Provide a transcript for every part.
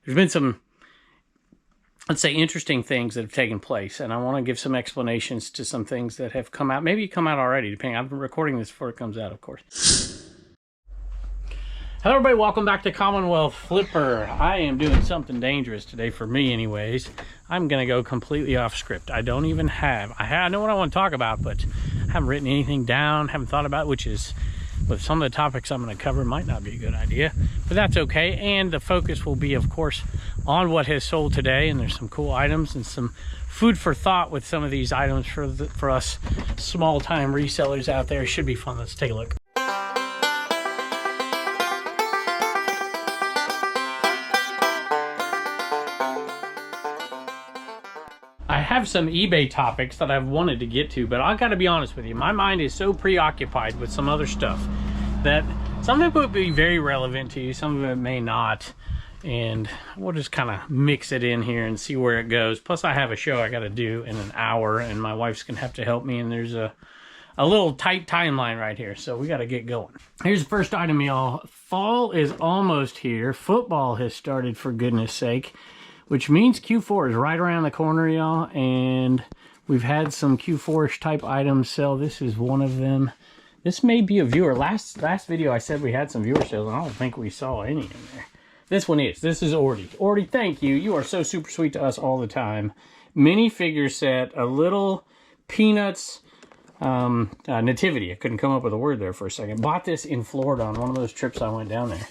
there's been some, let's say, interesting things that have taken place, and I want to give some explanations to some things that have come out, maybe come out already, depending. I've been recording this before it comes out, of course. Hello everybody, welcome back to Commonwealth Flipper. I am doing something dangerous today, for me anyways. I'm gonna go completely off script. I don't even have, I know what I want to talk about, but I haven't written anything down, haven't thought about it, which is, with some of the topics I'm going to cover, might not be a good idea, but that's okay. And the focus will be, of course, on what has sold today, and there's some cool items and some food for thought with some of these items for us small-time resellers out there. It should be fun. Let's take a look. I have some eBay topics that I've wanted to get to, but I got to be honest with you, my mind is so preoccupied with some other stuff that some of it would be very relevant to you, some of it may not, and we'll just kind of mix it in here and see where it goes. Plus I have a show I got to do in an hour, and my wife's gonna have to help me, and there's a little tight timeline right here, so we got to get going. Here's the first item, y'all. Fall is almost here. Football has started, for goodness sake, which means Q4 is right around the corner, y'all, and we've had some Q4-ish type items sell. This is one of them. This may be a viewer. Last video I said we had some viewer sales, and I don't think we saw any in there. This one is. This is Ordy. Ordy, thank you. You are so super sweet to us all the time. Minifigure set, a little Peanuts nativity. I couldn't come up with a word there for a second. Bought this in Florida on one of those trips I went down there.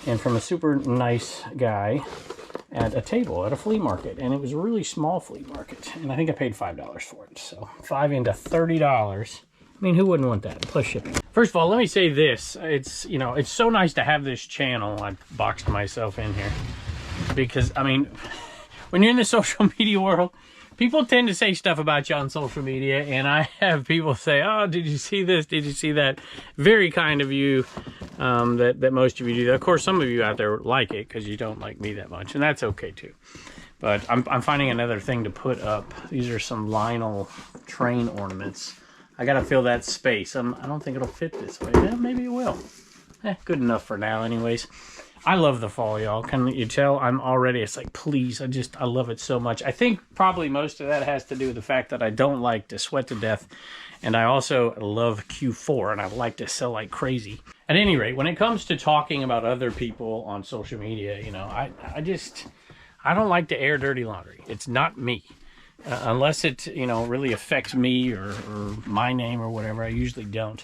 And from a super nice guy at a table at a flea market, and it was a really small flea market, and I think I paid $5 for it. So $5 into $30. I mean, who wouldn't want that? Plus shipping. First of all, let me say this. It's, you know, it's so nice to have this channel. I boxed myself in here because, I mean, when you're in the social media world, people tend to say stuff about you on social media, and I have people say, oh, did you see this? Did you see that? Very kind of you, that most of you do that. Of course, some of you out there like it because you don't like me that much, and that's okay too. But I'm finding another thing to put up. These are some Lionel train ornaments. I got to fill that space. I don't think it'll fit this way. Yeah, maybe it will. Good enough for now anyways. I love the fall, y'all. Can you tell? I'm already, it's like, please, I love it so much. I think probably most of that has to do with the fact that I don't like to sweat to death. And I also love Q4, and I like to sell like crazy. At any rate, when it comes to talking about other people on social media, you know, I don't like to air dirty laundry. It's not me. Unless it, you know, really affects me or my name or whatever, I usually don't.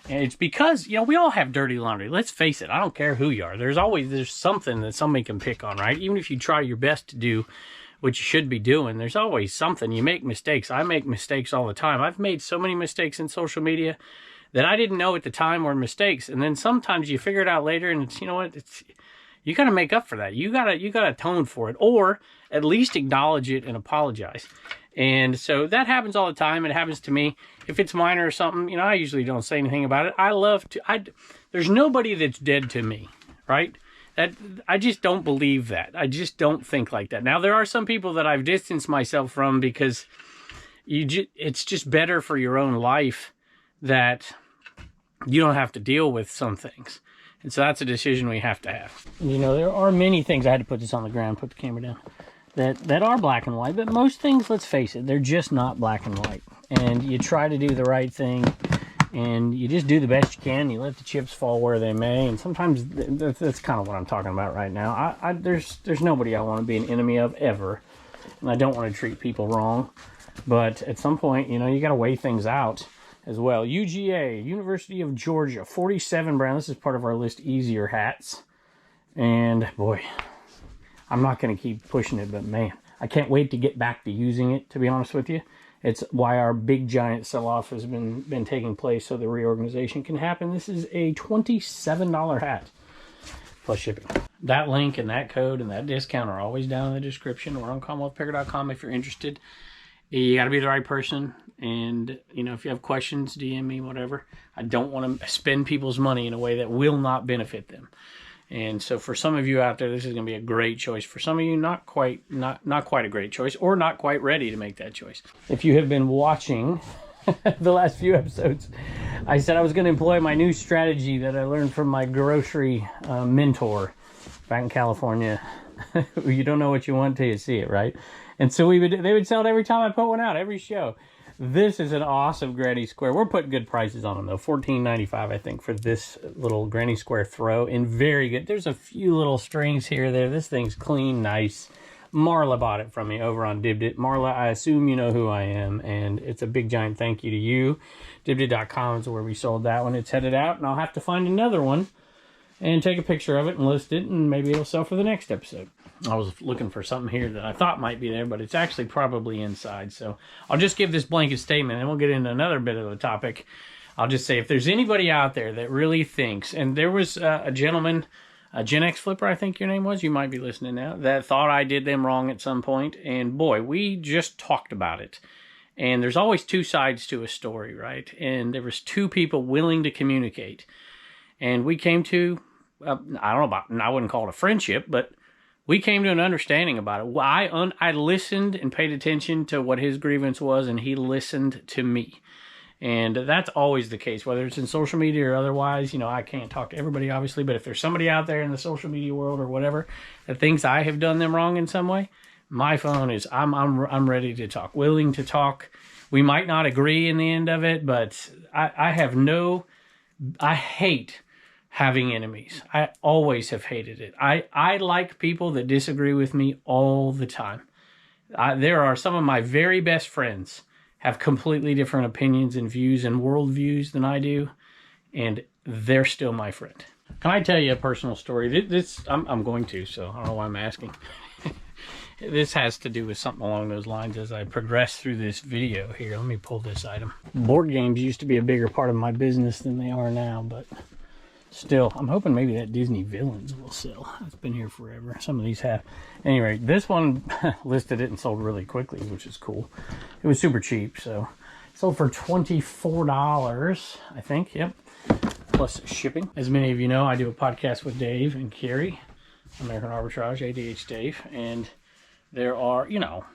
And it's because, you know, we all have dirty laundry. Let's face it. I don't care who you are. There's something that somebody can pick on, right? Even if you try your best to do what you should be doing, there's always something. You make mistakes. I make mistakes all the time. I've made so many mistakes in social media that I didn't know at the time were mistakes. And then sometimes you figure it out later, and it's, you know what, you got to make up for that. You got to atone for it, or at least acknowledge it and apologize. And so that happens all the time. It happens to me. If it's minor or something, you know, I usually don't say anything about it. There's nobody that's dead to me, right? I just don't believe that. I just don't think like that. Now, there are some people that I've distanced myself from because it's just better for your own life that you don't have to deal with some things. And so that's a decision we have to have. You know, there are many things, I had to put this on the ground, put the camera down, that are black and white, but most things, let's face it, they're just not black and white. And you try to do the right thing, and you just do the best you can. You let the chips fall where they may, and sometimes that's kind of what I'm talking about right now. There's nobody I want to be an enemy of ever, and I don't want to treat people wrong. But at some point, you know, you got to weigh things out as well. UGA, University of Georgia, 47 brand. This is part of our list, Eeasier hats. And boy, I'm not going to keep pushing it, but man, I can't wait to get back to using it, to be honest with you. It's why our big giant sell-off has been taking place, so the reorganization can happen. This is a $27 hat plus shipping. That link and that code and that discount are always down in the description or on CommonwealthPicker.com if you're interested. You got to be the right person, and you know, if you have questions, DM me, whatever. I don't want to spend people's money in a way that will not benefit them. And so for some of you out there, this is going to be a great choice. For some of you, not quite a great choice, or not quite ready to make that choice. If you have been watching the last few episodes, I said I was going to employ my new strategy that I learned from my grocery mentor back in California. You don't know what you want till you see it, right? And so they would sell it every time I put one out, every show. This is an awesome granny square. We're putting good prices on them though. $14.95 I think for this little granny square throw, and very good. There's a few little strings here or there. This thing's clean, nice. Marla bought it from me over on Dibdit. Marla, I assume you know who I am, and it's a big giant thank you to you. Dibdit.com is where we sold that one. It's headed out, and I'll have to find another one and take a picture of it and list it, and maybe it'll sell for the next episode. I was looking for something here that I thought might be there, but it's actually probably inside. So I'll just give this blanket statement, and we'll get into another bit of the topic. I'll just say, if there's anybody out there that really thinks, and there was a gentleman, a Gen X Flipper, I think your name was, you might be listening now, that thought I did them wrong at some point, and boy, we just talked about it. And there's always two sides to a story, right? And there was two people willing to communicate. And we came to, I don't know about, I wouldn't call it a friendship, but we came to an understanding about it. I listened and paid attention to what his grievance was, and he listened to me. And that's always the case, whether it's in social media or otherwise. You know, I can't talk to everybody, obviously, but if there's somebody out there in the social media world or whatever that thinks I have done them wrong in some way, my phone is, I'm ready to talk, willing to talk. We might not agree in the end of it, but I hate having enemies. I always have hated it. I like people that disagree with me all the time. There are some of my very best friends have completely different opinions and views and worldviews than I do, and they're still my friend. Can I tell you a personal story? I'm going to, so I don't know why I'm asking. This has to do with something along those lines as I progress through this video here. Let me pull this item. Board games used to be a bigger part of my business than they are now, but still, I'm hoping maybe that Disney Villains will sell. It's been here forever. Some of these have. Anyway, this one listed it and sold really quickly, which is cool. It was super cheap, so sold for $24, I think. Yep, plus shipping. As many of you know, I do a podcast with Dave and Carrie, American Arbitrage, ADH Dave, and there are, you know,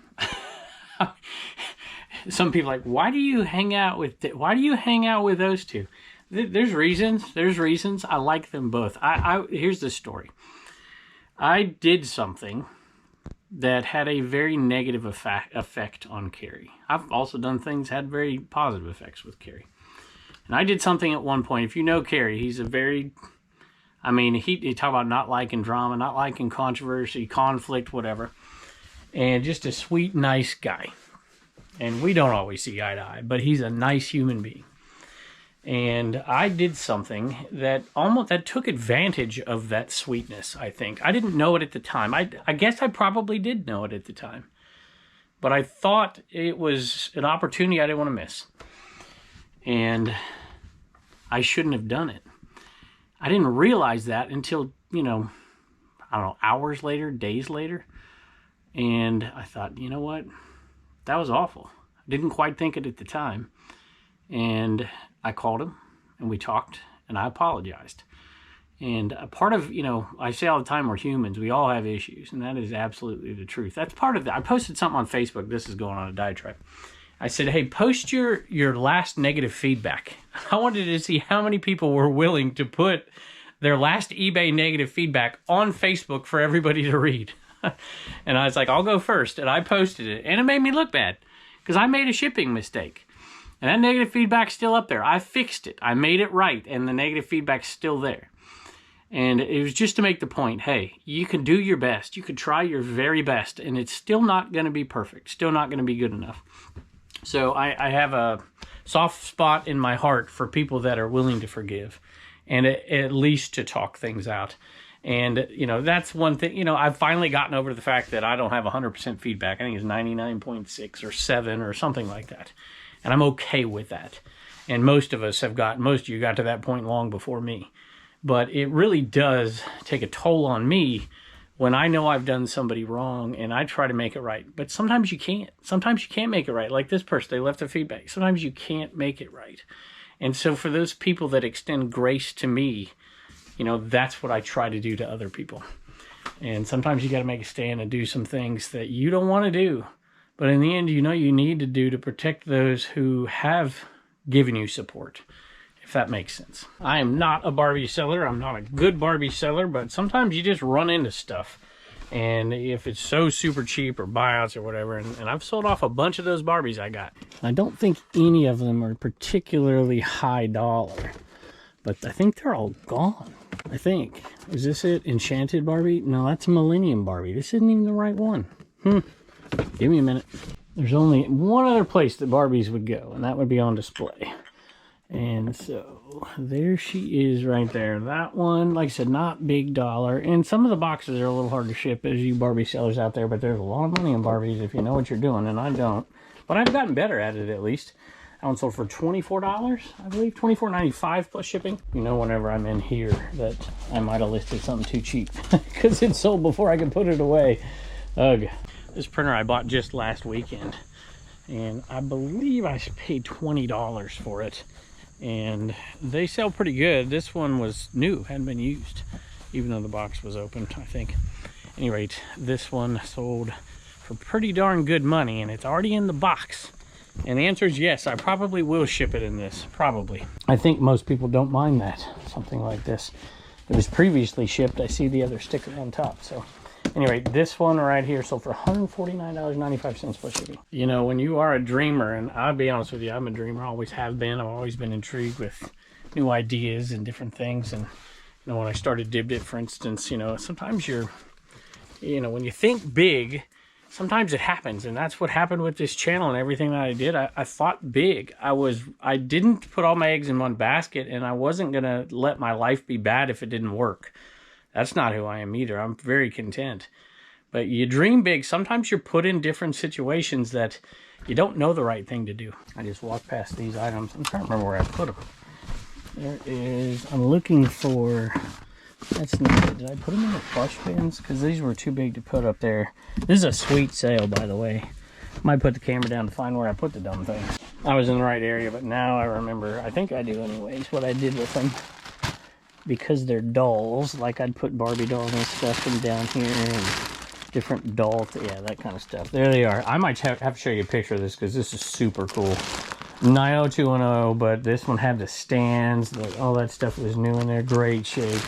some people are like, why do you hang out with those two? There's reasons. I like them both. Here's the story. I did something that had a very negative effect on Carrie. I've also done things had very positive effects with Carrie. And I did something at one point. If you know Carrie, he's a very, I mean, he talk about not liking drama, not liking controversy, conflict, whatever. And just a sweet, nice guy. And we don't always see eye to eye, but he's a nice human being. And I did something that took advantage of that sweetness, I think. I didn't know it at the time. I guess I probably did know it at the time. But I thought it was an opportunity I didn't want to miss. And I shouldn't have done it. I didn't realize that until, you know, I don't know, hours later, days later. And I thought, you know what? That was awful. I didn't quite think it at the time. And I called him and we talked and I apologized. And a part of, you know, I say all the time, we're humans. We all have issues, and that is absolutely the truth. That's part of that. I posted something on Facebook. This is going on a diatribe. I said, hey, post your last negative feedback. I wanted to see how many people were willing to put their last eBay negative feedback on Facebook for everybody to read. And I was like, I'll go first. And I posted it. And it made me look bad because I made a shipping mistake. And that negative feedback's still up there. I fixed it. I made it right. And the negative feedback's still there. And it was just to make the point, hey, you can do your best. You can try your very best. And it's still not going to be perfect. Still not going to be good enough. So I have a soft spot in my heart for people that are willing to forgive. And at least to talk things out. And, you know, that's one thing, you know, I've finally gotten over the fact that I don't have 100% feedback. I think it's 99.6 or 7 or something like that. And I'm okay with that. And most of you got to that point long before me. But it really does take a toll on me when I know I've done somebody wrong and I try to make it right. But sometimes you can't. Sometimes you can't make it right. Like this person, they left a feedback. Sometimes you can't make it right. And so for those people that extend grace to me, you know, that's what I try to do to other people. And sometimes you got to make a stand and do some things that you don't want to do. But in the end, you know, you need to do to protect those who have given you support, if that makes sense. I am not a Barbie seller. I'm not a good Barbie seller, but sometimes you just run into stuff. And if it's so super cheap or buyouts or whatever, and I've sold off a bunch of those Barbies I got. I don't think any of them are particularly high dollar, but I think they're all gone. I think. Is this it? Enchanted Barbie? No, that's a Millennium Barbie. This isn't even the right one. Give me a minute. There's only one other place that Barbies would go, and that would be on display. And so there she is right there. That one, like I said, not big dollar. And some of the boxes are a little hard to ship as you Barbie sellers out there, but there's a lot of money in Barbies if you know what you're doing, and I don't. But I've gotten better at it at least. That one sold for $24, I believe, $24.95 plus shipping. You know, whenever I'm in here that I might have listed something too cheap because it sold before I could put it away. Ugh. This printer I bought just last weekend, and I believe I paid $20 for it. And they sell pretty good. This one was new, hadn't been used, even though the box was open, I think. At any rate, this one sold for pretty darn good money, and it's already in the box. And the answer is yes, I probably will ship it in this, probably. I think most people don't mind that, something like this. It was previously shipped. I see the other sticker on top, so. Anyway, this one right here sold for $149.95 plus shipping. You know, when you are a dreamer, and I'll be honest with you, I'm a dreamer, always have been. I've always been intrigued with new ideas and different things. And, you know, when I started Dibbed, for instance, you know, sometimes you're, you know, when you think big, sometimes it happens. And that's what happened with this channel and everything that I did. I thought big. I didn't put all my eggs in one basket, and I wasn't going to let my life be bad if it didn't work. That's not who I am either. I'm very content. But you dream big. Sometimes you're put in different situations that you don't know the right thing to do. I just walked past these items. I'm trying to remember where I put them. There is, I'm looking for, that's not it. Did I put them in the plush bins? Because these were too big to put up there. This is a sweet sale, by the way. Might put the camera down to find where I put the dumb things. I was in the right area, but now I remember, I think I do anyways, what I did with them. Because they're dolls, like I'd put Barbie dolls and stuff in down here, and different doll, yeah, that kind of stuff. There they are. I might have to show you a picture of this because this is super cool. 90210, but this one had the stands, all that stuff was new in there, great shape.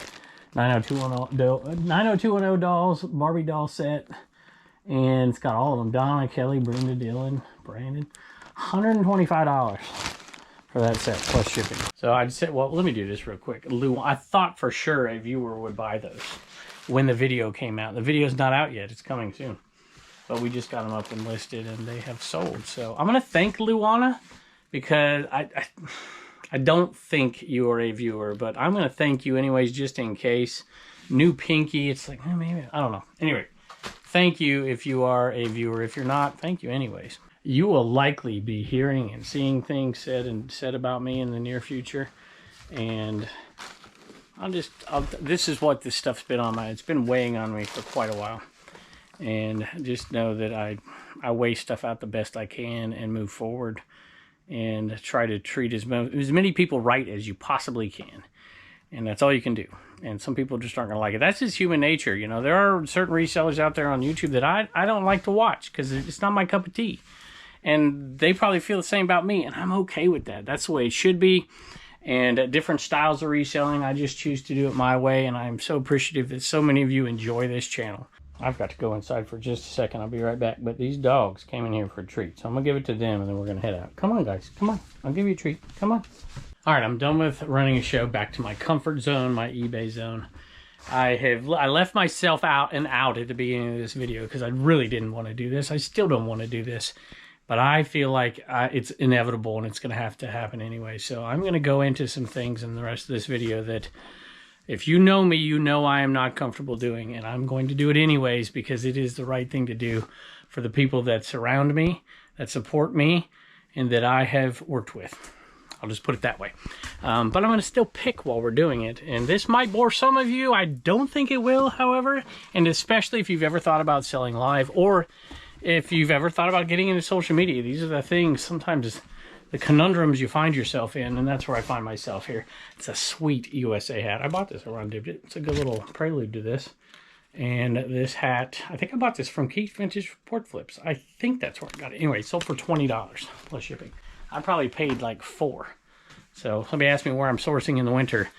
90210 dolls, Barbie doll set, and it's got all of them. Donna, Kelly, Brenda, Dylan, Brandon. $125. For that set plus shipping. So I'd say, well, let me do this real quick. I thought for sure a viewer would buy those when the video came out. The video's not out yet. It's coming soon. But we just got them up and listed, and they have sold. So I'm going to thank Luana because I don't think you are a viewer, but I'm going to thank you anyways just in case. New Pinky. It's like, maybe, I don't know. Anyway, thank you if you are a viewer. If you're not, thank you anyways. You will likely be hearing and seeing things said about me in the near future, and this is what this stuff's been on it's been weighing on me for quite a while, and just know that I weigh stuff out the best I can and move forward and try to treat as many people right as you possibly can, and that's all you can do. And some people just aren't gonna like it. That's just human nature, you know. There are certain resellers out there on YouTube that I don't like to watch because it's not my cup of tea. And they probably feel the same about me, and I'm okay with that. That's the way it should be. And different styles of reselling, I just choose to do it my way, and I'm so appreciative that so many of you enjoy this channel. I've got to go inside for just a second. I'll be right back. But these dogs came in here for a treat, so I'm going to give it to them, and then we're going to head out. Come on, guys. Come on. I'll give you a treat. Come on. All right, I'm done with running a show. Back to my comfort zone, my eBay zone. I left myself out at the beginning of this video because I really didn't want to do this. I still don't want to do this. But I feel like it's inevitable and it's going to have to happen anyway. So I'm going to go into some things in the rest of this video that if you know me, you know I am not comfortable doing. And I'm going to do it anyways because it is the right thing to do for the people that surround me, that support me, and that I have worked with. I'll just put it that way. But I'm going to still pick while we're doing it. And this might bore some of you. I don't think it will, however. And especially if you've ever thought about selling live, or if you've ever thought about getting into social media. These are the things, sometimes the conundrums you find yourself in, and that's where I find myself here. It's a sweet USA hat. I bought this around Dibbed. It's a good little prelude to this. And this hat, I think I bought this from Keith Vintage Port Flips. I think that's where I got it. Anyway, it sold for $20 plus shipping. I probably paid like $4. So somebody asked me where I'm sourcing in the winter.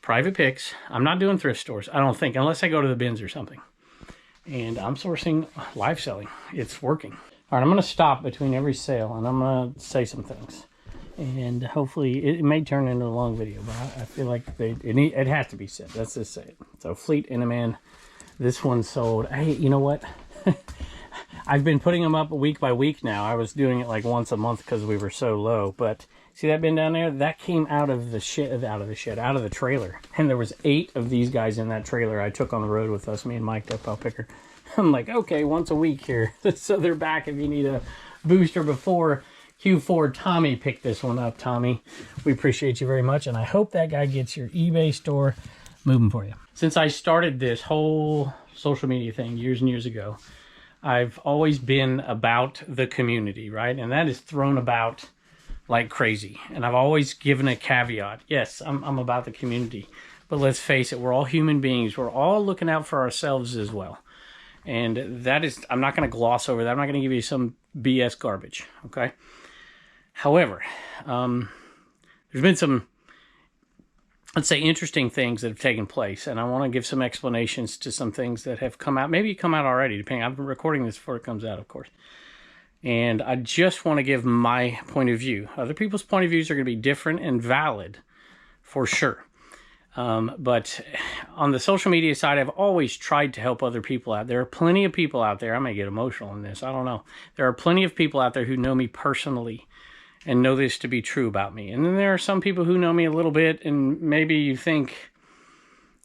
Private picks. I'm not doing thrift stores, I don't think, unless I go to the bins or something. and I'm sourcing live selling. It's working. All right, I'm going to stop between every sale, and I'm going to say some things. And hopefully, it may turn into a long video, but I feel like it has to be said. Let's just say it. So, Fleet Inaman, this one sold. Hey, you know what? I've been putting them up week by week now. I was doing it like once a month because we were so low. But see that bin down there? That came out of the trailer. And there was 8 of these guys in that trailer I took on the road with us, me and Mike, the pup picker. I'm like, okay, once a week here. So they're back if you need a booster before Q4. Tommy picked this one up. Tommy, we appreciate you very much. And I hope that guy gets your eBay store moving for you. Since I started this whole social media thing years and years ago, I've always been about the community, right? And that is thrown about like crazy. And I've always given a caveat. Yes, I'm about the community. But let's face it, we're all human beings. We're all looking out for ourselves as well. And that is, I'm not going to gloss over that. I'm not going to give you some BS garbage, okay? However, there's been some, let's say, interesting things that have taken place, and I want to give some explanations to some things that have come out. Maybe come out already, depending. I've been recording this before it comes out, of course. And I just want to give my point of view. Other people's point of views are going to be different and valid, for sure. But on the social media side, I've always tried to help other people out. There are plenty of people out there. I may get emotional in this. I don't know. There are plenty of people out there who know me personally and know this to be true about me. And then there are some people who know me a little bit, and maybe you think,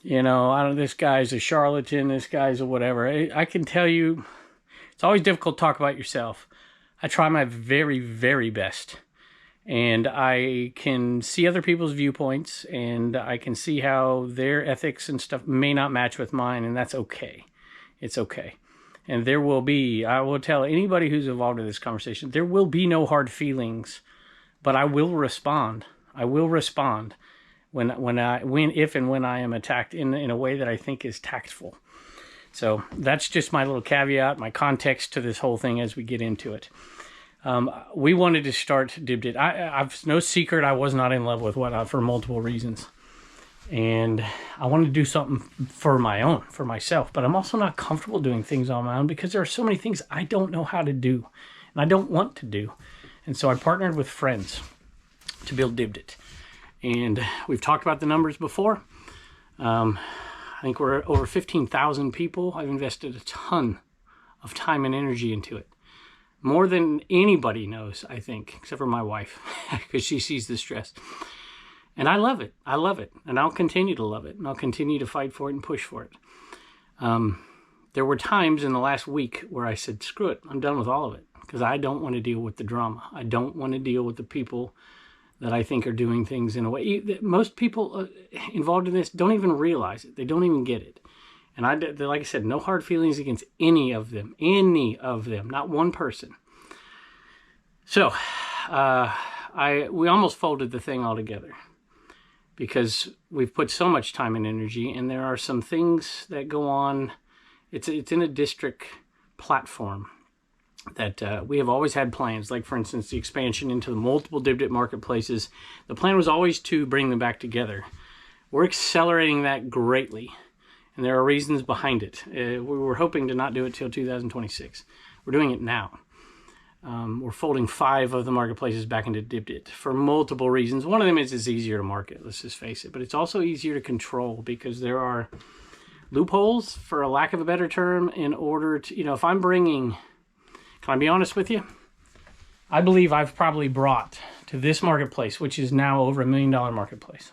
you know, this guy's a charlatan, this guy's a whatever. I can tell you, it's always difficult to talk about yourself. I try my very, very best. And I can see other people's viewpoints, and I can see how their ethics and stuff may not match with mine, and that's okay. It's okay. And there will be, I will tell anybody who's involved in this conversation, there will be no hard feelings, but I will respond. I will respond if and when I am attacked in a way that I think is tactful. So that's just my little caveat, my context to this whole thing as we get into it. We wanted to start Dibdit. I've no secret I was not in love with Whatnot for multiple reasons. And I wanted to do something for myself. But I'm also not comfortable doing things on my own because there are so many things I don't know how to do. And I don't want to do. And so I partnered with friends to build Dibdit. And we've talked about the numbers before. I think we're over 15,000 people. I've invested a ton of time and energy into it. More than anybody knows, I think, except for my wife, because she sees the stress. And I love it. I love it. And I'll continue to love it. And I'll continue to fight for it and push for it. There were times in the last week where I said, screw it, I'm done with all of it. Because I don't want to deal with the drama. I don't want to deal with the people that I think are doing things in a way. Most people involved in this don't even realize it. They don't even get it. And like I said, no hard feelings against any of them, not one person. So, we almost folded the thing altogether because we've put so much time and energy, and there are some things that go on. It's in a district platform that we have always had plans, like for instance, the expansion into the multiple Dibdit marketplaces. The plan was always to bring them back together. We're accelerating that greatly. And there are reasons behind it. We were hoping to not do it till 2026. We're doing it now. We're folding 5 of the marketplaces back into Dibdit for multiple reasons. One of them is it's easier to market, let's just face it. But it's also easier to control because there are loopholes, for a lack of a better term, in order to, if I'm bringing, can I be honest with you? I believe I've probably brought to this marketplace, which is now over $1 million marketplace.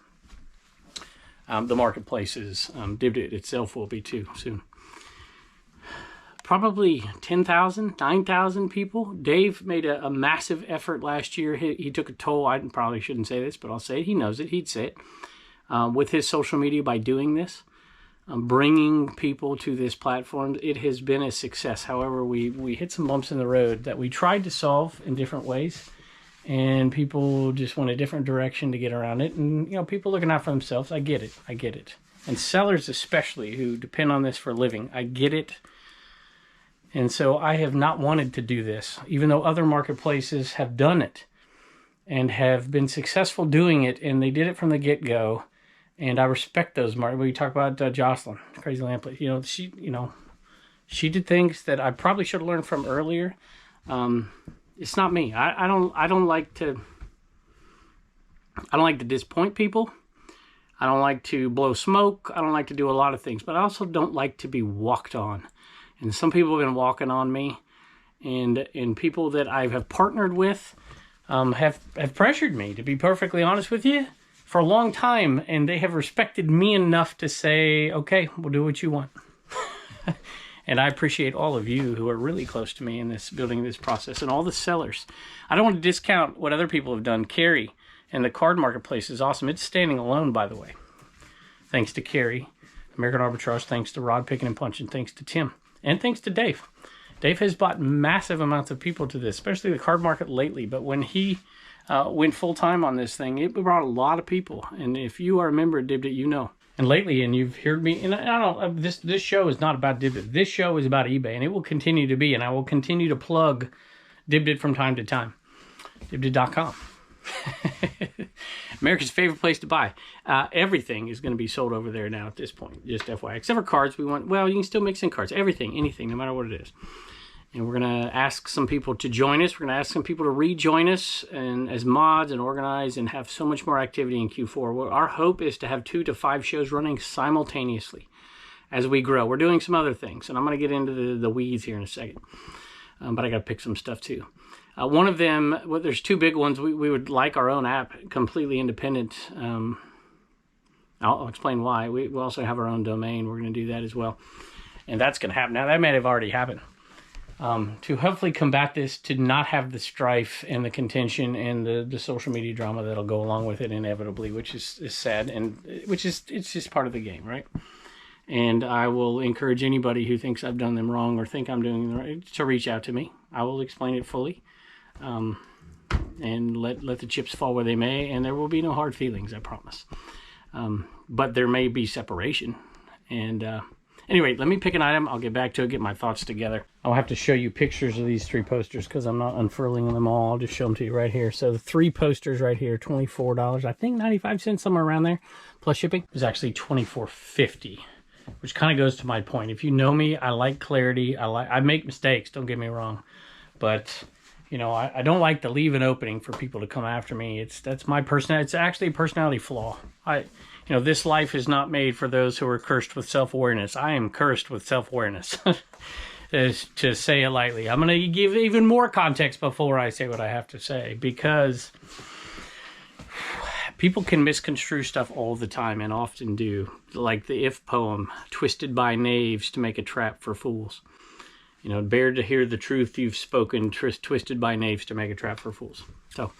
The marketplace is, Dibdit itself will be too soon. Probably 10,000, 9,000 people. Dave made a massive effort last year. He took a toll. I probably shouldn't say this, but I'll say it. He knows it. He'd say it. With his social media by doing this, bringing people to this platform, it has been a success. However, we hit some bumps in the road that we tried to solve in different ways. And people just went a different direction to get around it. And, people looking out for themselves, I get it. And sellers especially who depend on this for a living, I get it. And so I have not wanted to do this, even though other marketplaces have done it and have been successful doing it. And they did it from the get-go. And I respect those markets. We talk about Jocelyn, Crazy Lamplight. She did things that I probably should have learned from earlier. It's not me. I don't like to disappoint people. I don't like to blow smoke. I don't like to do a lot of things, but I also don't like to be walked on. And some people have been walking on me, and people that I have partnered with have pressured me, to be perfectly honest with you, for a long time, and they have respected me enough to say, okay, we'll do what you want. And I appreciate all of you who are really close to me in this building this process, and all the sellers. I don't want to discount what other people have done. Carrie and the card marketplace is awesome. It's standing alone, by the way. Thanks to Carrie, American Arbitrage, thanks to Rod Picking and Punching, thanks to Tim, and thanks to Dave. Dave has brought massive amounts of people to this, especially the card market lately. But when he went full-time on this thing, it brought a lot of people. And if you are a member of Dibdit, you know. And lately, and you've heard me, and I don't, this show is not about Dibdit. This show is about eBay, and it will continue to be, and I will continue to plug Dibdit from time to time. Dibdit.com. America's favorite place to buy. Everything is going to be sold over there now at this point, just FYI. Except for cards, you can still mix in cards. Everything, anything, no matter what it is. And we're going to ask some people to join us. We're going to ask some people to rejoin us and as mods and organize and have so much more activity in Q4. Our hope is to have 2 to 5 shows running simultaneously as we grow. We're doing some other things, and I'm going to get into the weeds here in a second. But I got to pick some stuff too. One of them, there's 2 big ones. We would like our own app, completely independent. I'll explain why. We also have our own domain. We're going to do that as well. And that's going to happen. Now, that may have already happened. To hopefully combat this, to not have the strife and the contention and the social media drama that'll go along with it inevitably, which is sad, and it's just part of the game, right? And I will encourage anybody who thinks I've done them wrong or think I'm doing them right to reach out to me. I will explain it fully, and let the chips fall where they may, and there will be no hard feelings, I promise. But there may be separation, and anyway, let me pick an item. I'll get back to it, get my thoughts together. I'll have to show you pictures of these 3 posters because I'm not unfurling them all. I'll just show them to you right here. So the 3 posters right here, $24. I think 95 cents, somewhere around there, plus shipping. It was actually $24.50, which kind of goes to my point. If you know me, I like clarity. I make mistakes, don't get me wrong. But, you know, I don't like to leave an opening for people to come after me. That's my personality. It's actually a personality flaw. You know, this life is not made for those who are cursed with self-awareness. I am cursed with self-awareness, to say it lightly. I'm going to give even more context before I say what I have to say, because people can misconstrue stuff all the time, and often do. Like the If poem, twisted by knaves to make a trap for fools. You know, bear to hear the truth you've spoken, twisted by knaves to make a trap for fools. So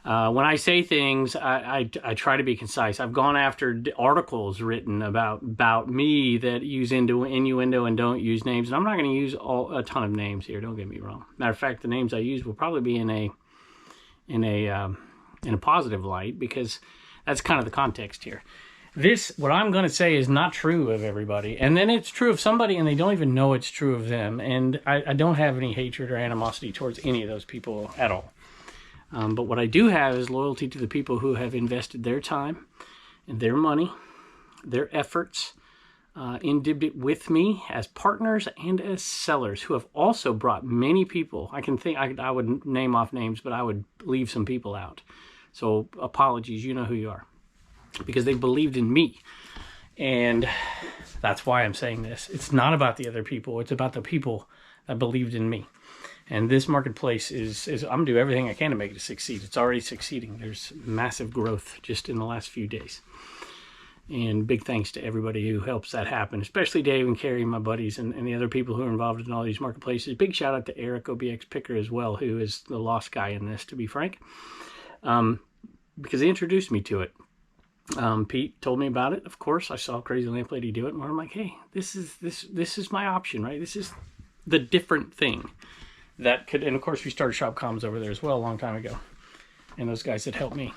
when I say things, I try to be concise. I've gone after articles written about me that use innuendo and don't use names. And I'm not going to use a ton of names here. Don't get me wrong. Matter of fact, the names I use will probably be in a positive light, because that's kind of the context here. What I'm going to say is not true of everybody. And then it's true of somebody and they don't even know it's true of them. And I don't have any hatred or animosity towards any of those people at all. But what I do have is loyalty to the people who have invested their time and their money, their efforts in Dibdit with me as partners and as sellers, who have also brought many people. I would name off names, but I would leave some people out. So apologies, you know who you are, because they believed in me. And that's why I'm saying this. It's not about the other people. It's about the people that believed in me. And this marketplace is I'm going to do everything I can to make it succeed. It's already succeeding. There's massive growth just in the last few days. And big thanks to everybody who helps that happen, especially Dave and Carrie, my buddies, and the other people who are involved in all these marketplaces. Big shout out to Eric, OBX Picker, as well, who is the lost guy in this, to be frank, because he introduced me to it. Pete told me about it. Of course, I saw Crazy Lamp Lady do it, and I'm like, hey, this is my option, right? This is the different thing that could. And of course, we started Shop Comms over there as well a long time ago, and those guys that helped me.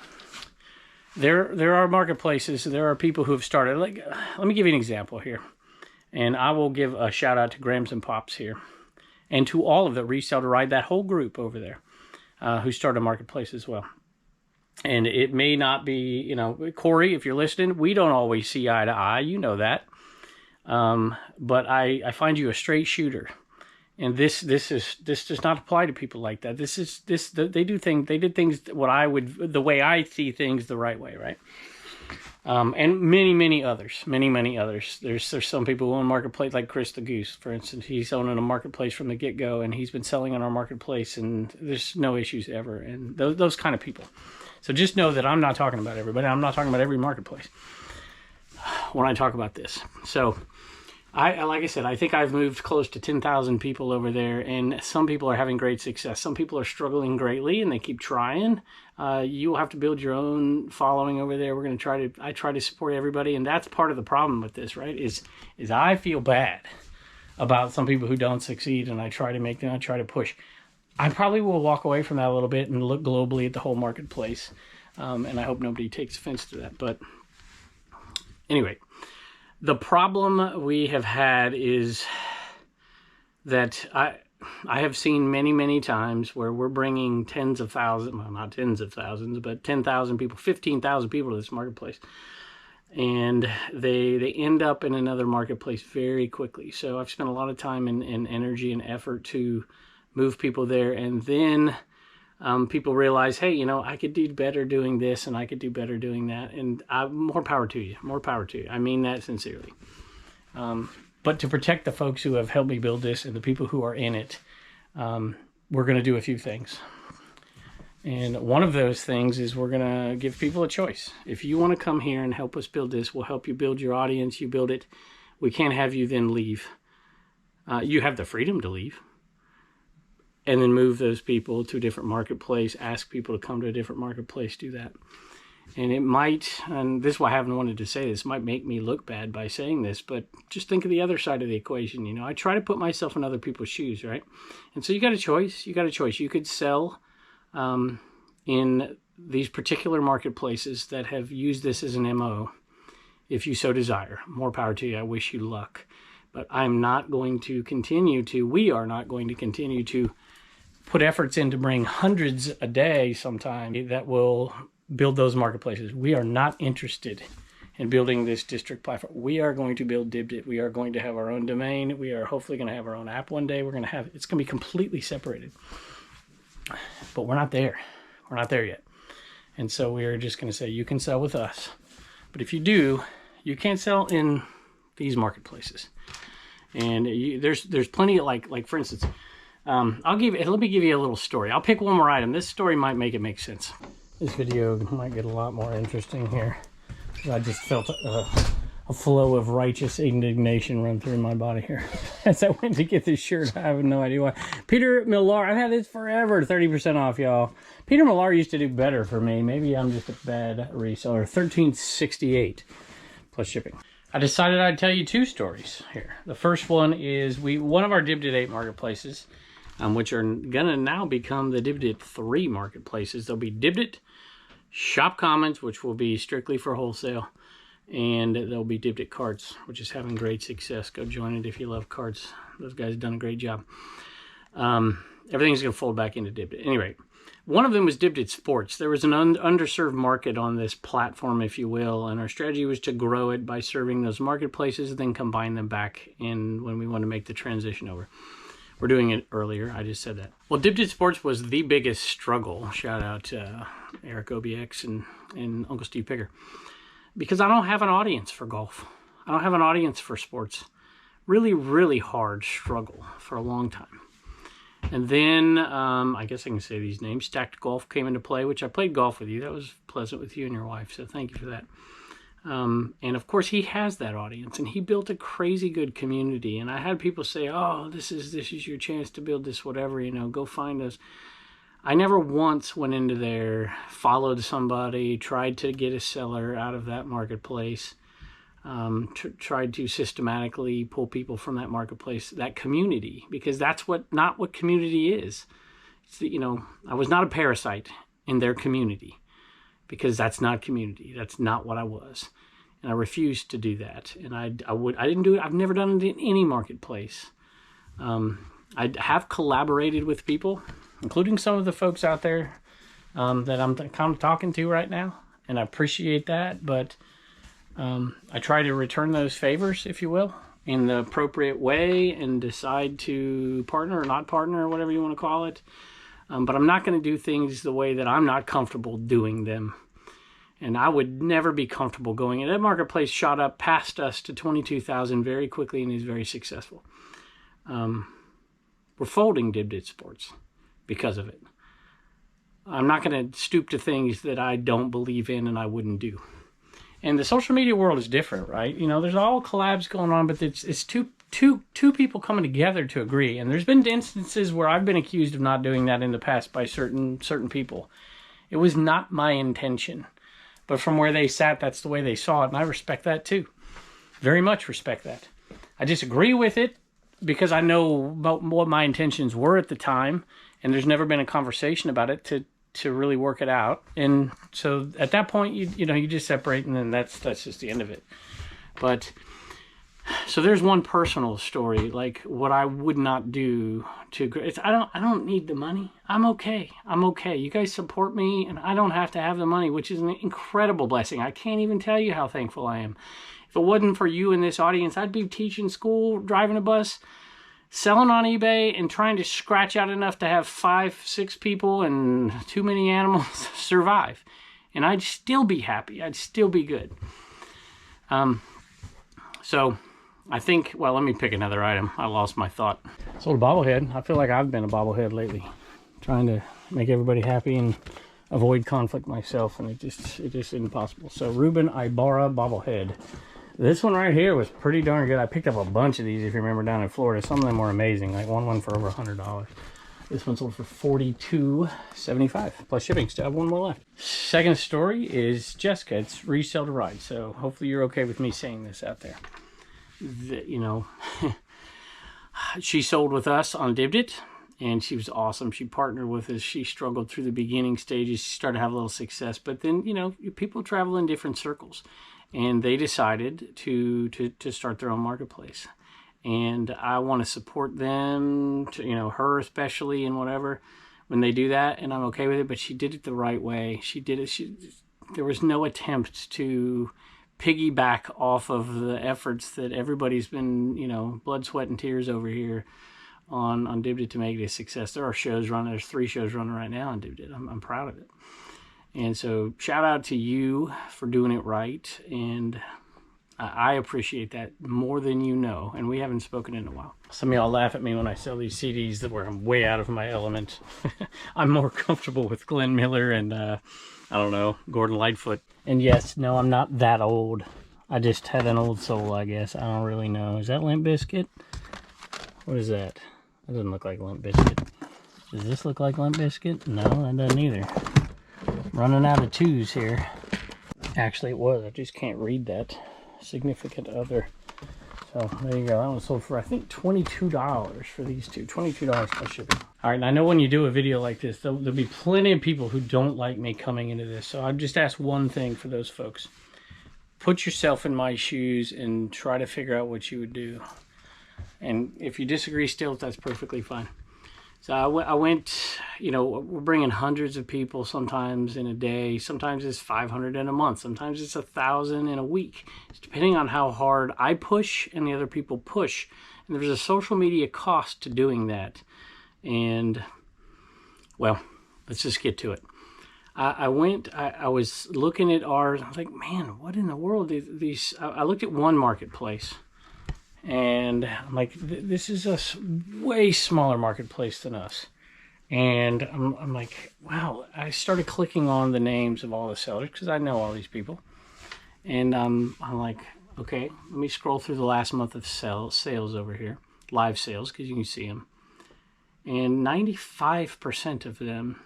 There are marketplaces. There are people who have started. Like, let me give you an example here, and I will give a shout out to Grams and Pops here, and to all of the Resell to Ride, that whole group over there, who started a marketplace as well. And it may not be, Corey, if you're listening, we don't always see eye to eye. You know that. But I find you a straight shooter. And this does not apply to people like that. They did things the way I see things the right way, right? And many others. There's some people who own marketplace, like Chris the Goose, for instance. He's owning a marketplace from the get-go, and he's been selling on our marketplace, and there's no issues ever. And those kind of people. So just know that I'm not talking about everybody. I'm not talking about every marketplace when I talk about this. So like I said, I think I've moved close to 10,000 people over there, and some people are having great success. Some people are struggling greatly, and they keep trying. You'll have to build your own following over there. I try to support everybody, and that's part of the problem with this, right? Is I feel bad about some people who don't succeed, and I try to push. I probably will walk away from that a little bit and look globally at the whole marketplace, and I hope nobody takes offense to that. But anyway, the problem we have had is that I have seen many times where we're bringing tens of thousands, well, not tens of thousands, but 10,000 people, 15,000 people to this marketplace. And they end up in another marketplace very quickly. So I've spent a lot of time and energy and effort to move people there. And then people realize, hey, I could do better doing this, and I could do better doing that. And more power to you. More power to you. I mean that sincerely. But to protect the folks who have helped me build this and the people who are in it, we're going to do a few things. And one of those things is we're going to give people a choice. If you want to come here and help us build this, we'll help you build your audience. You build it. We can't have you then leave. You have the freedom to leave. And then move those people to a different marketplace, ask people to come to a different marketplace, do that. And it might, and this is why I haven't wanted to say this, might make me look bad by saying this, but just think of the other side of the equation. I try to put myself in other people's shoes, right? And so you got a choice. You could sell in these particular marketplaces that have used this as an MO, if you so desire. More power to you. I wish you luck. But we are not going to continue to put efforts in to bring hundreds a day sometime that will build those marketplaces. We are not interested in building this district platform. We are going to build DibDit. We are going to have our own domain. We are hopefully going to have our own app one day. It's going to be completely separated. But we're not there. We're not there yet. And so we're just going to say, you can sell with us. But if you do, you can't sell in these marketplaces. And there's plenty of, like for instance, let me give you a little story. I'll pick one more item. This story might make sense. This video might get a lot more interesting here. I just felt a flow of righteous indignation run through my body here. As I went to get this shirt, I have no idea why. Peter Millar, I've had this forever, 30% off, y'all. Peter Millar used to do better for me. Maybe I'm just a bad reseller. $13.68 plus shipping. I decided I'd tell you two stories here. The first one is one of our DibDit 8 marketplaces, which are gonna now become the DibDit 3 marketplaces. There'll be DibDit Shop Commons, which will be strictly for wholesale, and there'll be DibDit Carts, which is having great success. Go join it if you love carts. Those guys have done a great job. Everything's gonna fold back into DibDit. Anyway, one of them was DibDit Sports. There was an underserved market on this platform, if you will, and our strategy was to grow it by serving those marketplaces and then combine them back in when we want to make the transition over. We're doing it earlier. I just said that. Well, DibDit Sports was the biggest struggle. Shout out to Eric OBX and Uncle Steve Picker. Because I don't have an audience for golf. I don't have an audience for sports. Really hard struggle for a long time. And then, I guess I can say these names. Stacked Golf came into play, which I played golf with you. That was pleasant with you and your wife, so thank you for that. And of course, he has that audience, and he built a crazy good community. And I had people say, "Oh, this is your chance to build this, whatever. Go find us." I never once went into there, followed somebody, tried to get a seller out of that marketplace. Tried to systematically pull people from that marketplace, that community, because that's not what community is. It's I was not a parasite in their community, because that's not community. That's not what I was, and I refused to do that. And I didn't do it. I've never done it in any marketplace. I have collaborated with people, including some of the folks out there that I'm kind of talking to right now, and I appreciate that, but I try to return those favors, if you will. in the appropriate way and decide to partner or not partner or whatever you want to call it. But I'm not going to do things the way that I'm not comfortable doing them. And I would never be comfortable going. And that marketplace shot up past us to 22,000 very quickly and is very successful. We're folding Dibdit Sports because of it. I'm not going to stoop to things that I don't believe in and I wouldn't do. And the social media world is different, right? You know, there's all collabs going on, but it's two people coming together to agree. And there's been instances where I've been accused of not doing that in the past by certain people. It was not my intention. But from where they sat, that's the way they saw it, and I respect that too. Very much respect that. I disagree with it because I know about what my intentions were at the time, and there's never been a conversation about it to really work it out. And so at that point, you just separate, and then that's just the end of it. But so there's one personal story, like what I would not do I don't need the money. I'm okay. You guys support me and I don't have to have the money, which is an incredible blessing. I can't even tell you how thankful I am. If it wasn't for you in this audience, I'd be teaching school, driving a bus, selling on eBay, and trying to scratch out enough to have 5-6 people and too many animals survive. And I'd still be happy. I'd still be good. So I think, well, let me pick another item. I lost my thought. Sold a bobblehead. I feel like I've been a bobblehead lately, trying to make everybody happy and avoid conflict myself, and it just isn't possible. So Ruben Ibarra bobblehead. This one right here was pretty darn good. I picked up a bunch of these, if you remember, down in Florida. Some of them were amazing. Like one for over $100. This one sold for $42.75 plus shipping. Still have one more left. Second story is Jessica. It's resell to ride. So hopefully you're okay with me saying this out there. She sold with us on Dibdit, and she was awesome. She partnered with us. She struggled through the beginning stages. She started to have a little success, but then, people travel in different circles, and they decided to start their own marketplace. And I want to support them, her especially, and whatever, when they do that, and I'm okay with it, but she did it the right way. She did it. There was no attempt to piggyback off of the efforts that everybody's been, blood, sweat, and tears over here on Dibdit to make it a success. There are shows running. There's 3 shows running right now on Dibdit. I'm proud of it. And so shout out to you for doing it right. And I appreciate that more than you know. And we haven't spoken in a while. Some of y'all laugh at me when I sell these CDs where I'm way out of my element. I'm more comfortable with Glenn Miller and, Gordon Lightfoot. And yes, no, I'm not that old. I just had an old soul, I guess. I don't really know. Is that Limp Bizkit? What is that? That doesn't look like Limp Bizkit. Does this look like Limp Bizkit? No, that doesn't either. Running out of 2s here. Actually, it was. I just can't read that. Significant other. So there you go. That one sold for, I think, $22 for these two. $22 plus shipping. All right, and I know when you do a video like this, there'll be plenty of people who don't like me coming into this. So I'll just ask one thing for those folks. Put yourself in my shoes and try to figure out what you would do. And if you disagree still, that's perfectly fine. So I went, we're bringing hundreds of people sometimes in a day. Sometimes it's 500 in a month. Sometimes it's 1,000 in a week. It's depending on how hard I push and the other people push. And there's a social media cost to doing that. And, well, let's just get to it. I was looking at ours. I was like, man, what in the world is these? I looked at one marketplace. And I'm like, this is a way smaller marketplace than us. And I'm like, wow. I started clicking on the names of all the sellers because I know all these people. And I'm like, okay, let me scroll through the last month of sales over here. Live sales, because you can see them. And 95% of them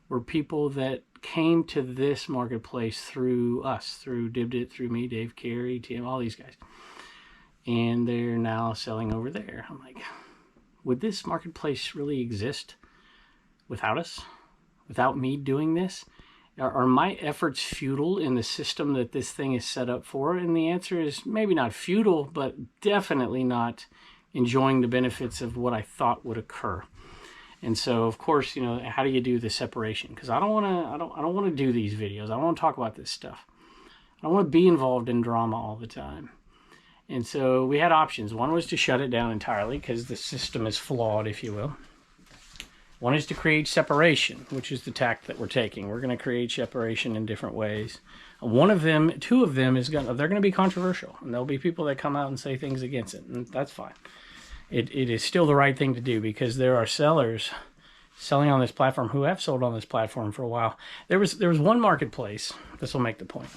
were people that came to this marketplace through us, through Dibdit, through me, Dave Carey, Tim, all these guys. And they're now selling over there. I'm like, would this marketplace really exist without us? Without me doing this? Are my efforts futile in the system that this thing is set up for? And the answer is maybe not futile, but definitely not enjoying the benefits of what I thought would occur. And so, of course, how do you do the separation? Because I don't want to do these videos. I don't want to talk about this stuff. I don't want to be involved in drama all the time. And so we had options. One was to shut it down entirely because the system is flawed, if you will. One is to create separation, which is the tact that we're taking. We're going to create separation in different ways. One of them, two of them, they're going to be controversial. And there'll be people that come out and say things against it, and that's fine. It is still the right thing to do because there are sellers selling on this platform who have sold on this platform for a while. There was one marketplace. This will make the point.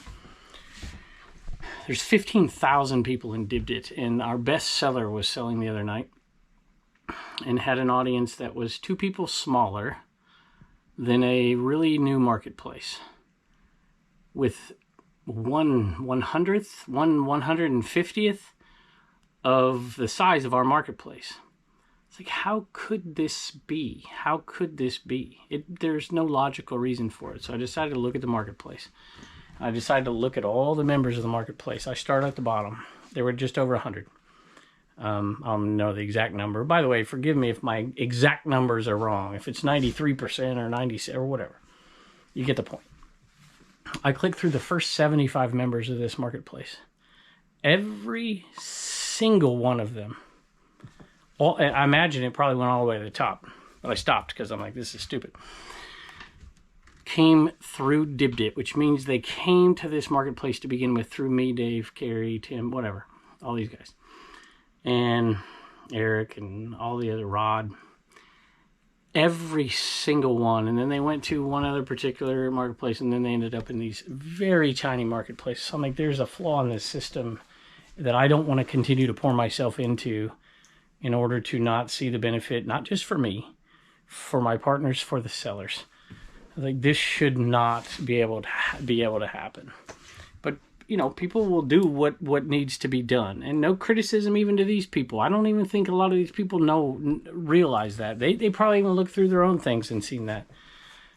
There's 15,000 people in Dibdit, and our best seller was selling the other night and had an audience that was 2 people smaller than a really new marketplace with 1/150th of the size of our marketplace. It's like, how could this be? How could this be? There's no logical reason for it. So I decided to look at the marketplace. I decided to look at all the members of the marketplace. I started at the bottom. There were just over 100. I don't know the exact number. By the way, forgive me if my exact numbers are wrong. If it's 93% or 90% or whatever. You get the point. I clicked through the first 75 members of this marketplace. Every single one of them, I imagine it probably went all the way to the top, but I stopped because I'm like, this is stupid, came through Dibdit, which means they came to this marketplace to begin with through me, Dave, Carrie, Tim, whatever, all these guys, and Eric and all the other, Rod. Every single one. And then they went to one other particular marketplace, and then they ended up in these very tiny marketplaces. So I'm like, there's a flaw in this system that I don't want to continue to pour myself into in order to not see the benefit, not just for me, for my partners, for the sellers. Like, this should not be able to happen. But, you know, people will do what needs to be done. And no criticism even to these people. I don't even think a lot of these people realize that. They probably even look through their own things and seen that.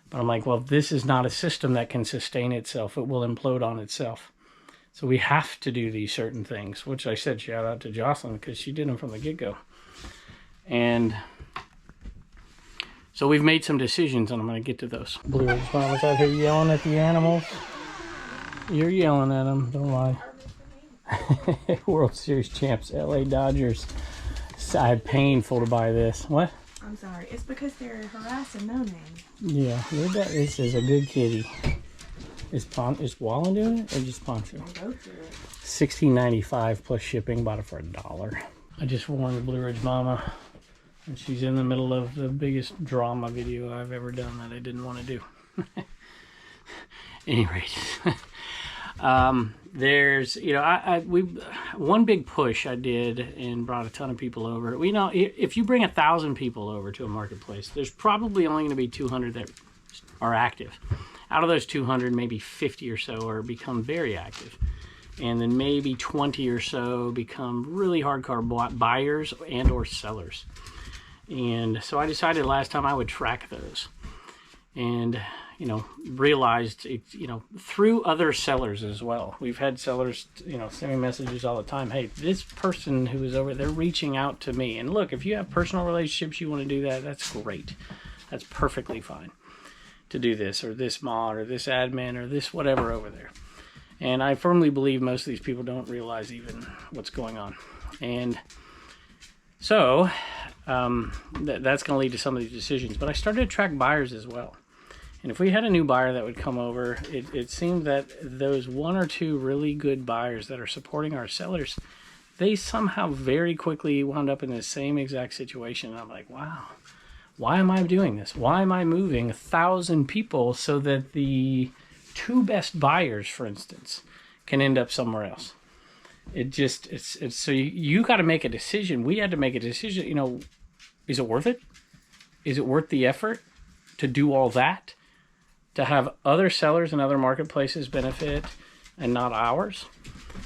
But I'm like, well, this is not a system that can sustain itself. It will implode on itself. So we have to do these certain things, which I said shout out to Jocelyn because she did them from the get-go. And so we've made some decisions, and I'm going to get to those. Blue Ridge Mama's out here yelling at the animals. You're yelling at them, don't lie. World Series champs, LA Dodgers. Painful to buy this. What? I'm sorry. It's because they're harassing No Name. Yeah, this is a good kitty. Is Wallen doing it or just Poncho? Both do it. $16.95 plus shipping. Bought it for $1. I just warned the Blue Ridge Mama, and she's in the middle of the biggest drama video I've ever done that I didn't want to do. Any rate, there's, you know, one big push I did and brought a ton of people over. We know if you bring 1,000 people over to a marketplace, there's probably only going to be 200 that are active. Out of those 200, maybe 50 or so are become very active. And then maybe 20 or so become really hardcore buyers and or sellers. And so I decided last time I would track those. And, you know, realized, you know, through other sellers as well. We've had sellers, you know, send me messages all the time. Hey, this person who is over there reaching out to me. And look, if you have personal relationships, you want to do that, that's great. That's perfectly fine to do this, or this mod, or this admin, or this whatever over there. And I firmly believe most of these people don't realize even what's going on. And so that's going to lead to some of these decisions. But I started to track buyers as well. And if we had a new buyer that would come over, it seemed that those 1 or 2 really good buyers that are supporting our sellers, they somehow very quickly wound up in the same exact situation. And I'm like, wow, why am I doing this? Why am I moving 1,000 people so that the 2 best buyers, for instance, can end up somewhere else? It's so you got to make a decision. We had to make a decision. You know, is it worth it? Is it worth the effort to do all that? To have other sellers and other marketplaces benefit and not ours?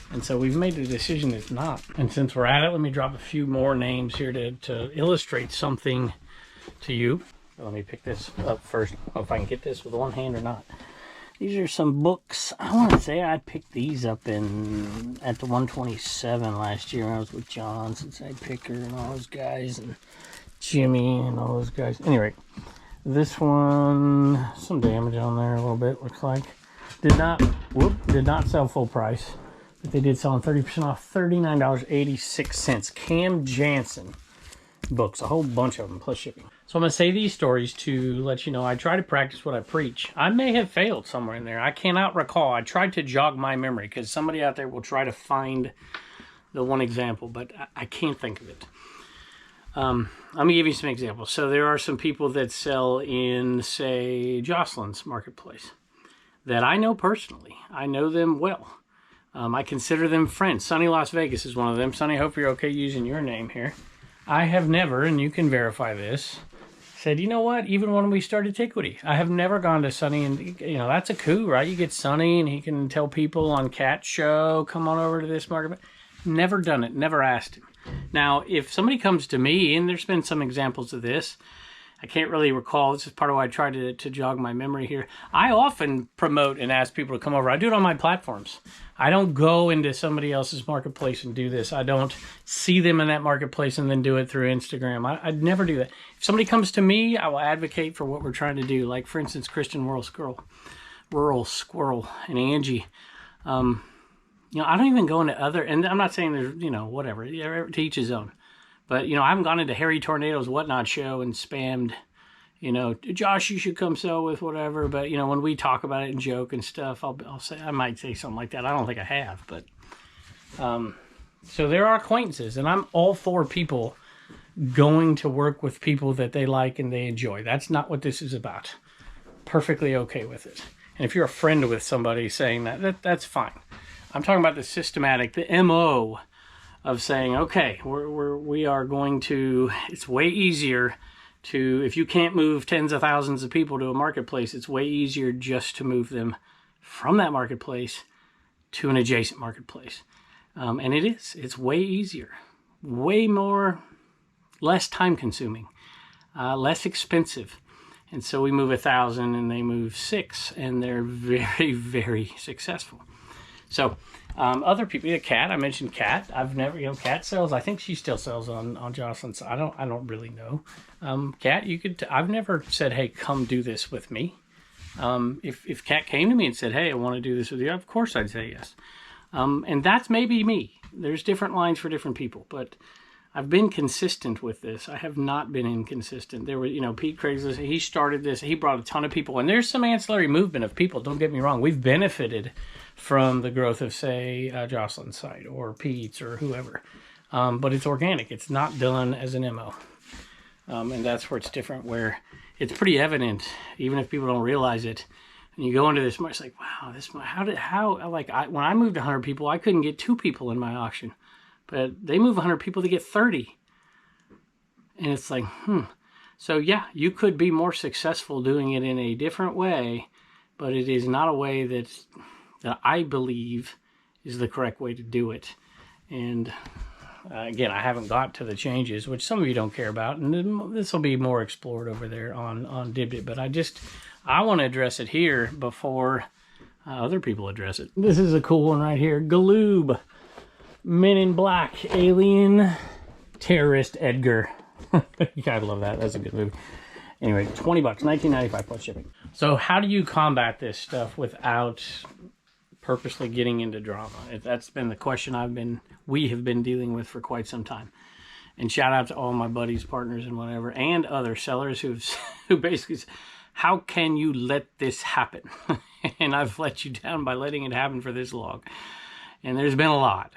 And so we've made the decision it's not. And since we're at it, let me drop a few more names here to illustrate something to you. Let me pick this up first. I don't know if I can get this with one hand or not. These are some books. I want to say I picked these up at the 127 last year when I was with John, Inside Picker and all those guys, and Jimmy and all those guys. Anyway, this one, some damage on there a little bit, looks like. Did not sell full price. But they did sell on 30% off, $39.86. Cam Jansen books, a whole bunch of them, plus shipping. So I'm going to say these stories to let you know I try to practice what I preach. I may have failed somewhere in there. I cannot recall. I tried to jog my memory because somebody out there will try to find the one example, but I can't think of it. Let me give you some examples. So there are some people that sell in, say, Jocelyn's Marketplace that I know personally. I know them well. I consider them friends. Sunny Las Vegas is one of them. Sunny, hope you're okay using your name here. I have never, and you can verify this, said, you know what, even when we started Tiquity, I have never gone to Sunny, and, you know, that's a coup, right? You get Sunny, and he can tell people on Cat's show, come on over to this market. Never done it, never asked him. Now, if somebody comes to me, and there's been some examples of this, I can't really recall. This is part of why I try to jog my memory here. I often promote and ask people to come over. I do it on my platforms. I don't go into somebody else's marketplace and do this. I don't see them in that marketplace and then do it through Instagram. I'd never do that. If somebody comes to me, I will advocate for what we're trying to do. Like, for instance, Christian Rural Squirrel, and Angie. You know, I don't even go into other, and I'm not saying there's, you know, whatever, to each his own. But, you know, I haven't gone into Harry Tornado's Whatnot show and spammed, you know, Josh, you should come sell with whatever. But, you know, when we talk about it and joke and stuff, I'll say, I might say something like that. I don't think I have, but, so there are acquaintances, and I'm all for people going to work with people that they like and they enjoy. That's not what this is about. Perfectly okay with it. And if you're a friend with somebody saying that's fine. I'm talking about the systematic, the MO of saying, okay, we are going to, it's way easier to, if you can't move tens of thousands of people to a marketplace, it's way easier just to move them from that marketplace to an adjacent marketplace. And it's way easier, way more, less time consuming, less expensive. And so we move 1,000 and they move 6, and they're very, very successful. So other people, Kat, I mentioned Kat. I've never, you know, Kat sells. I think she still sells on Jocelyn's. I don't really know. Kat, you could. I've never said, hey, come do this with me. If Kat came to me and said, hey, I want to do this with you, of course I'd say yes. And that's maybe me. There's different lines for different people, but I've been consistent with this. I have not been inconsistent. There were, you know, Pete Craigslist, he started this. He brought a ton of people, and there's some ancillary movement of people. Don't get me wrong. We've benefited from the growth of, say, Jocelyn's site or Pete's or whoever. But it's organic. It's not done as an MO. And that's where it's different, where it's pretty evident, even if people don't realize it. And you go into this, it's like, wow, when I moved 100 people, I couldn't get 2 people in my auction. But they move 100 people to get 30. And it's like, So, yeah, you could be more successful doing it in a different way, but it is not a way that I believe is the correct way to do it. And again, I haven't got to the changes, which some of you don't care about, and this will be more explored over there on Dibdit. But I want to address it here before other people address it. This is a cool one right here. Galoob, Men in Black, Alien, Terrorist Edgar. You gotta love that. That's a good movie. Anyway, $20, $19.95 plus shipping. So how do you combat this stuff without purposely getting into drama? That's been the question we have been dealing with for quite some time. And shout out to all my buddies, partners, and whatever, and other sellers who basically say, how can you let this happen? And I've let you down by letting it happen for this long. And there's been lots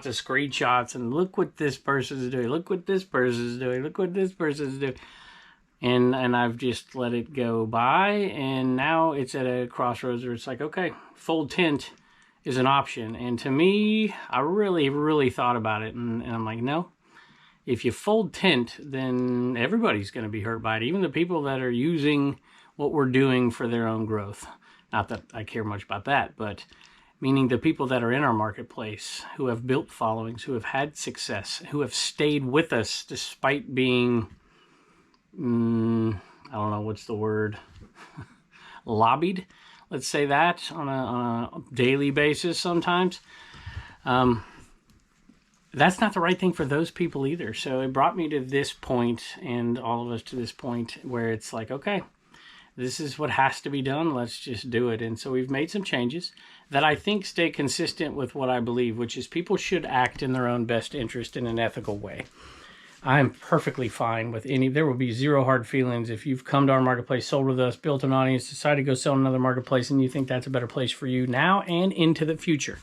of screenshots, and look what this person is doing, look what this person is doing, look what this person is doing. And I've just let it go by, and now it's at a crossroads where it's like, okay, fold tint is an option. And to me, I really, really thought about it, and I'm like, no. If you fold tint, then everybody's going to be hurt by it, even the people that are using what we're doing for their own growth. Not that I care much about that, but meaning the people that are in our marketplace, who have built followings, who have had success, who have stayed with us despite being, I don't know, what's the word, lobbied, let's say that, on a daily basis sometimes. That's not the right thing for those people either. So it brought me to this point, and all of us to this point, where it's like, okay, this is what has to be done. Let's just do it. And so we've made some changes that I think stay consistent with what I believe, which is people should act in their own best interest in an ethical way. I'm perfectly fine with there will be zero hard feelings if you've come to our marketplace, sold with us, built an audience, decided to go sell in another marketplace, and you think that's a better place for you now and into the future.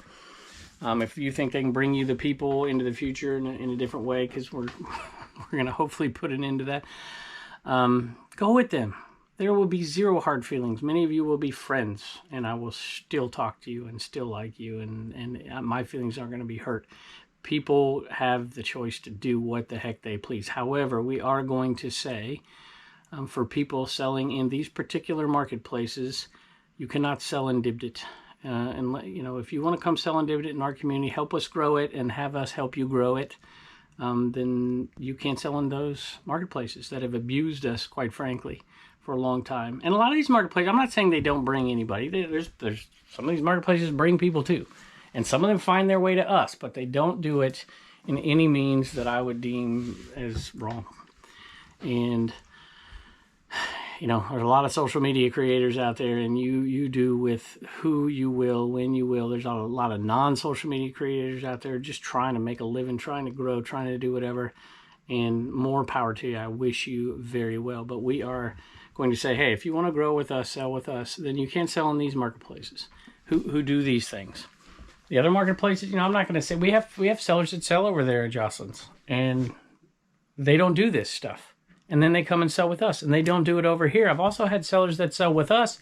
If you think they can bring you the people into the future in a different way, because we're going to hopefully put an end to that, go with them. There will be zero hard feelings. Many of you will be friends, and I will still talk to you and still like you, and my feelings aren't going to be hurt. People have the choice to do what the heck they please. However, we are going to say, for people selling in these particular marketplaces, you cannot sell in Dibdit. And if you want to come sell in Dibdit in our community, help us grow it and have us help you grow it, then you can't sell in those marketplaces that have abused us, quite frankly, for a long time. And a lot of these marketplaces, I'm not saying they don't bring anybody. There's some of these marketplaces bring people too. And some of them find their way to us, but they don't do it in any means that I would deem as wrong. And, there's a lot of social media creators out there, and you do with who you will, when you will. There's a lot of non-social media creators out there just trying to make a living, trying to grow, trying to do whatever. And more power to you. I wish you very well. But we are going to say, hey, if you want to grow with us, sell with us, then you can't sell in these marketplaces who do these things. The other marketplaces, I'm not going to say, we have sellers that sell over there at Jocelyn's, and they don't do this stuff. And then they come and sell with us, and they don't do it over here. I've also had sellers that sell with us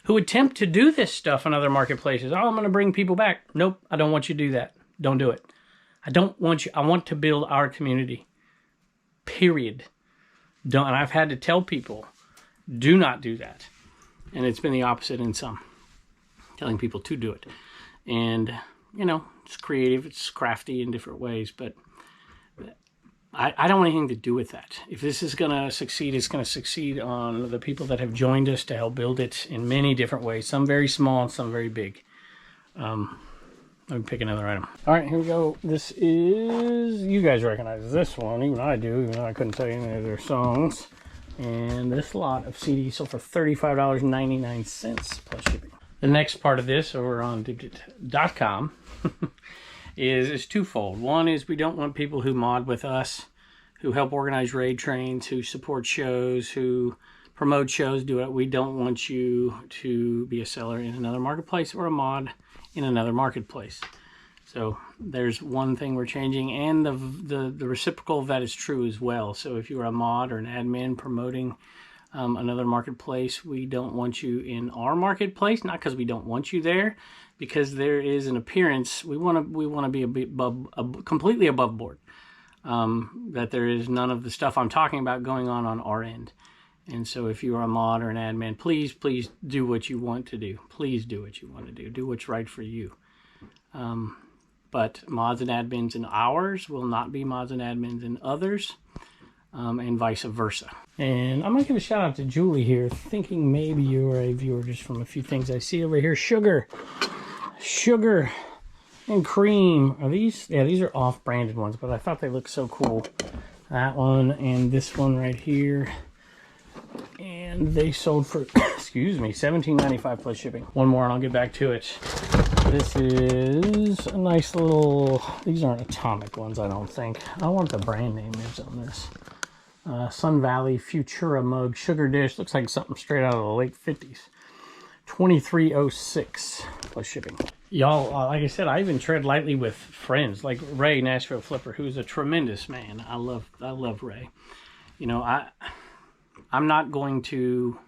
who attempt to do this stuff in other marketplaces. Oh, I'm going to bring people back. Nope, I don't want you to do that. Don't do it. I want to build our community. Period. And I've had to tell people, do not do that. And it's been the opposite in some. Telling people to do it. And, it's creative, it's crafty in different ways, but I don't want anything to do with that. If this is going to succeed, it's going to succeed on the people that have joined us to help build it in many different ways, some very small and some very big. Let me pick another item. All right, here we go. This is, you guys recognize this one, even I do, even though I couldn't tell you any of their songs. And this lot of CDs sold for $35.99 plus shipping. The next part of this over on Dibdit.com is twofold. One is we don't want people who mod with us, who help organize raid trains, who support shows, who promote shows, do it. We don't want you to be a seller in another marketplace or a mod in another marketplace. So there's one thing we're changing, and the reciprocal of that is true as well. So if you're a mod or an admin promoting another marketplace, we don't want you in our marketplace, not because we don't want you there, because there is an appearance. We want to be completely above board, that there is none of the stuff I'm talking about going on our end. And so if you are a mod or an admin, please do what you want to do. Please do what you want to do. Do what's right for you. But mods and admins in ours will not be mods and admins in others, and vice versa. And I'm going to give a shout out to Julie here, thinking maybe you're a viewer just from a few things I see over here. Sugar and cream. Are these? Yeah, these are off-branded ones, but I thought they looked so cool. That one and this one right here. And they sold for, excuse me, $17.95 plus shipping. One more and I'll get back to it. This is a nice little, these aren't Atomic ones, I don't think. I want the brand name is on this. Sun Valley Futura mug, sugar dish. Looks like something straight out of the late 50s. $23.06 plus shipping. Y'all, like I said, I even tread lightly with friends like Ray, Nashville Flipper, who's a tremendous man. I love Ray. I'm not going to...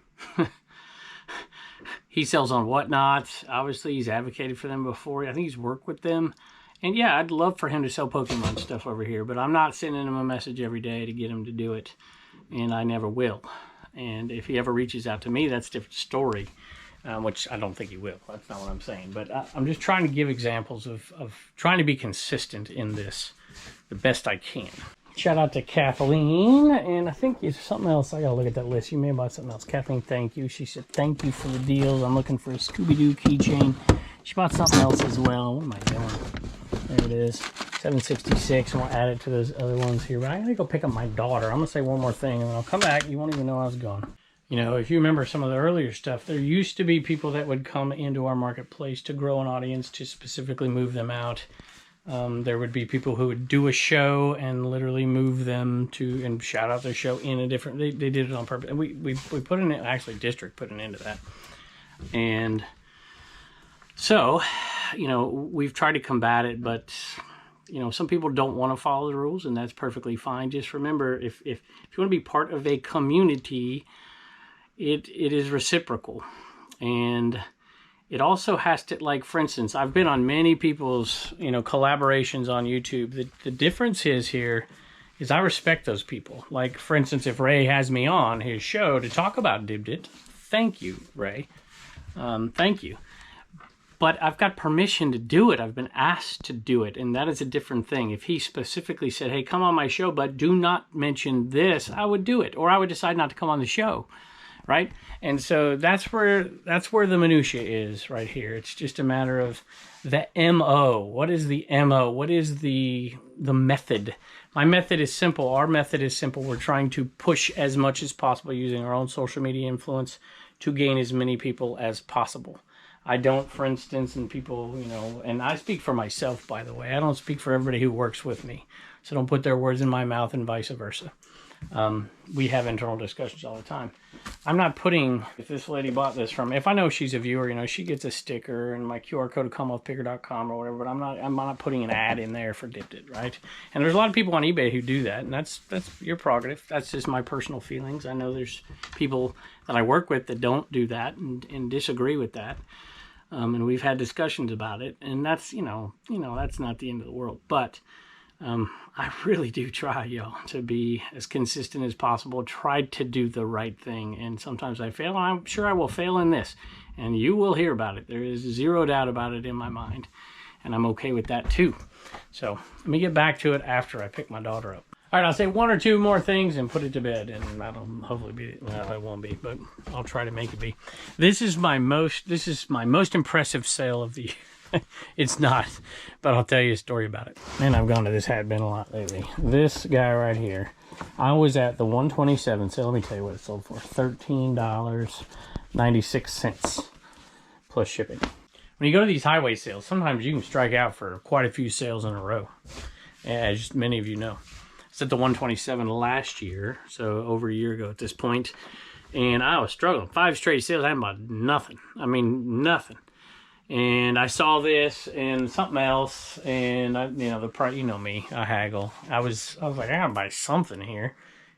He sells on Whatnot. Obviously, he's advocated for them before. I think he's worked with them. And yeah, I'd love for him to sell Pokemon stuff over here, but I'm not sending him a message every day to get him to do it, and I never will. And if he ever reaches out to me, that's a different story, which I don't think he will. That's not what I'm saying. But I'm just trying to give examples of trying to be consistent in this the best I can. Shout out to Kathleen, and I think it's something else. I gotta look at that list. You may have bought something else. Kathleen, thank you. She said thank you for the deals. I'm looking for a Scooby-Doo keychain. She bought something else as well. What am I doing? There it is. $7.66, and we'll add it to those other ones here. But I'm gonna go pick up my daughter. I'm gonna say one more thing, and then I'll come back. You won't even know I was gone. You know, if you remember some of the earlier stuff, there used to be people that would come into our marketplace to grow an audience, to specifically move them out. There would be people who would do a show and literally move them to and shout out their show in a different. They did it on purpose. And we put in actually district put an end to that. And so, you know, we've tried to combat it, but you know, some people don't want to follow the rules, and that's perfectly fine. Just remember, if you want to be part of a community, it is reciprocal, and it also has to, like, for instance, I've been on many people's, you know, collaborations on YouTube. The difference is here is I respect those people. Like, for instance, if Ray has me on his show to talk about Dibdit, thank you, Ray. Thank you. But I've got permission to do it. I've been asked to do it, and that is a different thing. If he specifically said, hey, come on my show, but do not mention this, I would do it, or I would decide not to come on the show. Right? And so that's where the minutia is right here. It's just a matter of the MO. What is the MO? What is the method? My method is simple. Our method is simple. We're trying to push as much as possible using our own social media influence to gain as many people as possible. I don't, for instance, and people, you know, and I speak for myself, by the way. I don't speak for everybody who works with me. So don't put their words in my mouth and vice versa. We have internal discussions all the time. I'm not putting, if this lady bought this from, if I know she's a viewer, you know, she gets a sticker and my QR code at commonwealthpicker.com or whatever, but I'm not putting an ad in there for Dibdit, right? And there's a lot of people on eBay who do that, and that's your prerogative. That's just my personal feelings. I know there's people that I work with that don't do that and disagree with that. And we've had discussions about it, and that's, you know, that's not the end of the world. But I really do try, y'all, to be as consistent as possible, try to do the right thing. And sometimes I fail, and I'm sure I will fail in this. And you will hear about it. There is zero doubt about it in my mind. And I'm okay with that too. So let me get back to it after I pick my daughter up. All right, I'll say one or two more things and put it to bed. And that'll hopefully be, well, it won't be, but I'll try to make it be. This is my most impressive sale of the year. It's not, but I'll tell you a story about it. Man, I've gone to this hat bin a lot lately. This guy right here, I was at the 127 sale. Let me tell you what it sold for. $13.96 plus shipping. When you go to these highway sales, sometimes you can strike out for quite a few sales in a row, as many of you know. It's at the 127 last year, so over a year ago at this point, and I was struggling. 5 straight sales, I had about nothing. I mean, nothing. And I saw this and something else, and I, you know, the price, you know me, I haggle. I was like, I gotta buy something here,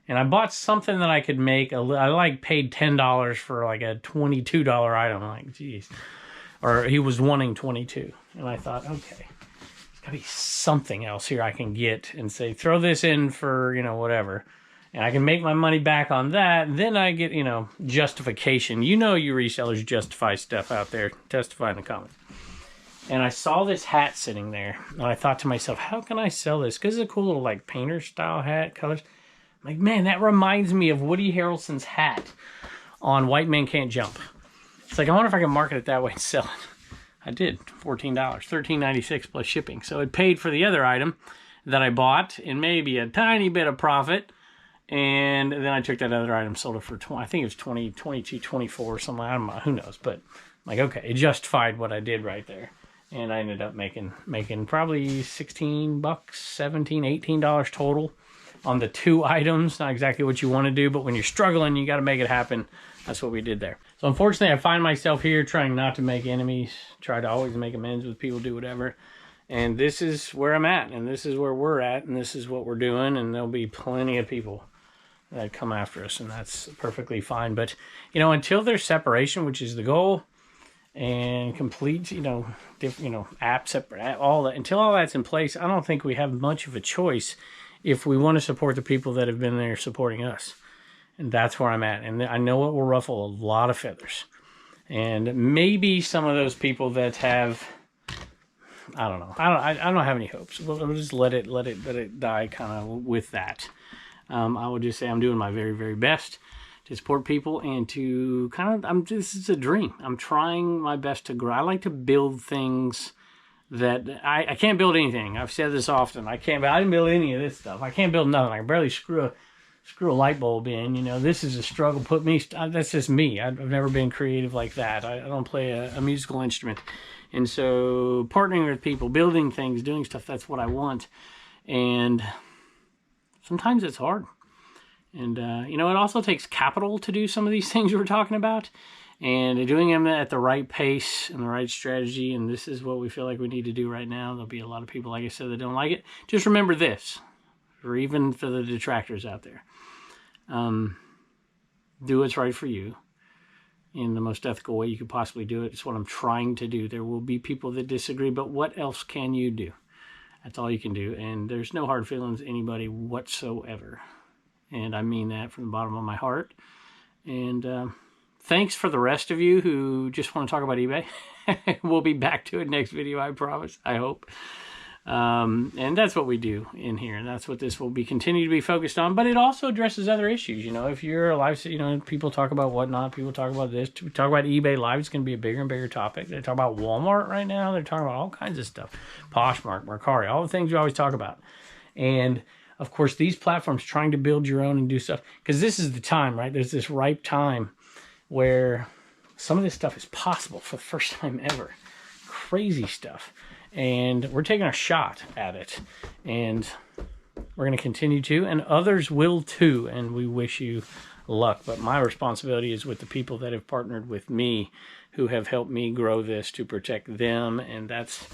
and I bought something that I could make. I like paid $10 for like a $22 item. I'm like, geez, or he was wanting 22, and I thought, okay, there's gotta be something else here I can get and say, throw this in for, you know, whatever. And I can make my money back on that. Then I get, you know, justification. You know, you resellers justify stuff out there. Testify in the comments. And I saw this hat sitting there. And I thought to myself, how can I sell this? Because it's a cool little, like, painter style hat, colors. I'm like, man, that reminds me of Woody Harrelson's hat on White Men Can't Jump. It's like, I wonder if I can market it that way and sell it. I did. $14. $13.96 plus shipping. So it paid for the other item that I bought and maybe a tiny bit of profit. And then I took that other item, sold it for 20, I think it was 20, 22, 24 or something. I don't know, who knows. But I'm like, okay, it justified what I did right there. And I ended up making probably $16, $17, $18 total on the 2 items. Not exactly what you want to do, but when you're struggling, you got to make it happen. That's what we did there. So unfortunately, I find myself here trying not to make enemies, try to always make amends with people, do whatever. And this is where I'm at, and this is where we're at, and this is what we're doing, and there'll be plenty of people that come after us, and that's perfectly fine. But, you know, until there's separation, which is the goal, and complete, you know, app separate, all that, until all that's in place, I don't think we have much of a choice if we want to support the people that have been there supporting us. And that's where I'm at. And I know it will ruffle a lot of feathers. And maybe some of those people that have, I don't know. I don't have any hopes. We'll just let it die kind of with that. I would just say I'm doing my very, very best to support people and to kind of, this is a dream. I'm trying my best to grow. I like to build things that, I can't build anything. I've said this often. I didn't build any of this stuff. I can't build nothing. I can barely screw screw a light bulb in. You know, this is a struggle. That's just me. I've never been creative like that. I don't play a musical instrument. And so partnering with people, building things, doing stuff, that's what I want. And sometimes it's hard. And, you know, it also takes capital to do some of these things we're talking about. And doing them at the right pace and the right strategy. And this is what we feel like we need to do right now. There'll be a lot of people, like I said, that don't like it. Just remember this, or even for the detractors out there. Do what's right for you in the most ethical way you could possibly do it. It's what I'm trying to do. There will be people that disagree, but what else can you do? That's all you can do. And there's no hard feelings to anybody whatsoever. And I mean that from the bottom of my heart. And thanks for the rest of you who just want to talk about eBay. We'll be back to it next video, I promise, I hope. And that's what we do in here. And that's what this will be continue to be focused on. But it also addresses other issues. You know, if you're a live, you know, people talk about whatnot. People talk about this. We talk about eBay Live. It's going to be a bigger and bigger topic. They talk about Walmart right now. They're talking about all kinds of stuff. Poshmark, Mercari, all the things we always talk about. And of course, these platforms trying to build your own and do stuff. Because this is the time, right? There's this ripe time where some of this stuff is possible for the first time ever. Crazy stuff. And we're taking a shot at it. And we're going to continue to. And others will too. And we wish you luck. But my responsibility is with the people that have partnered with me, who have helped me grow this to protect them. And that's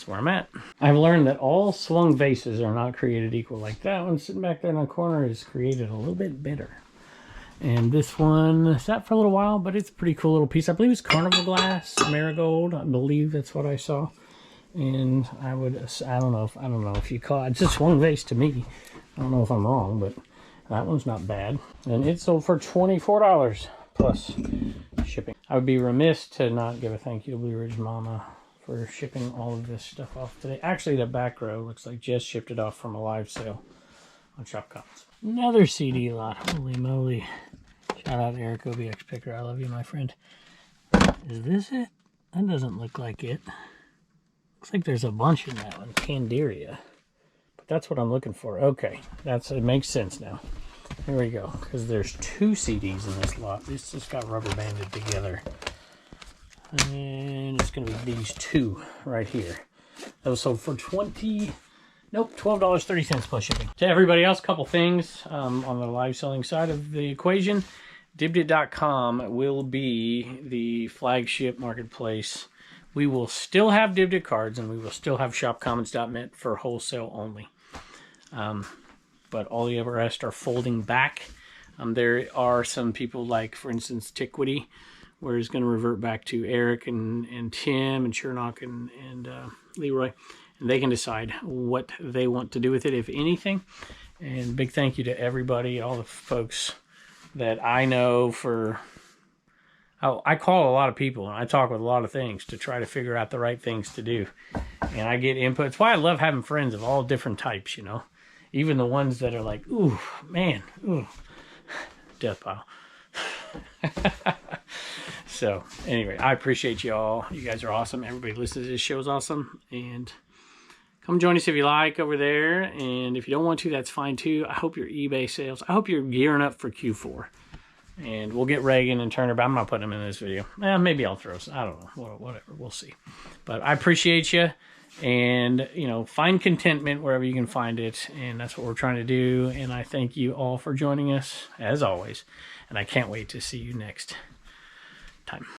where I'm at. I've learned that all swung vases are not created equal. Like that one sitting back there in the corner is created a little bit better. And this one sat for a little while, but it's a pretty cool little piece. I believe it's carnival glass, marigold. I believe that's what I saw. And I don't know if you call it, it's a swung vase to me. I don't know if I'm wrong, but that one's not bad. And it sold for $24 plus shipping. I would be remiss to not give a thank you to Blue Ridge Mama for shipping all of this stuff off today. Actually, the back row looks like Jess shipped it off from a live sale on Shop Commons. Another CD lot. Holy moly. Shout out Eric OBX Picker. I love you, my friend. Is this it? That doesn't look like it. Looks like there's a bunch in that one. Candiria. But that's what I'm looking for. Okay. It makes sense now. Here we go. Because there's 2 CDs in this lot. This just got rubber banded together. And it's going to be these 2 right here. Those sold for $12.30 plus shipping. To everybody else, a couple things on the live selling side of the equation. Dibdit.com will be the flagship marketplace. We will still have Dibdit cards, and we will still have shopcommons.net for wholesale only. But all the rest are folding back. There are some people like, for instance, Tiquity, where it's going to revert back to Eric and Tim and Chernock and Leroy. And they can decide what they want to do with it, if anything. And big thank you to everybody, all the folks that I know for... I call a lot of people and I talk with a lot of things to try to figure out the right things to do. And I get input. It's why I love having friends of all different types, you know. Even the ones that are like, ooh, man, ooh, death pile. So, anyway, I appreciate you all. You guys are awesome. Everybody listening to this show is awesome. And come join us if you like over there. And if you don't want to, that's fine too. I hope your eBay sales, I hope you're gearing up for Q4. And we'll get Reagan and Turner, but I'm not putting them in this video. Maybe I'll throw some. I don't know. Whatever. We'll see. But I appreciate you. And, you know, find contentment wherever you can find it. And that's what we're trying to do. And I thank you all for joining us, as always. And I can't wait to see you next time.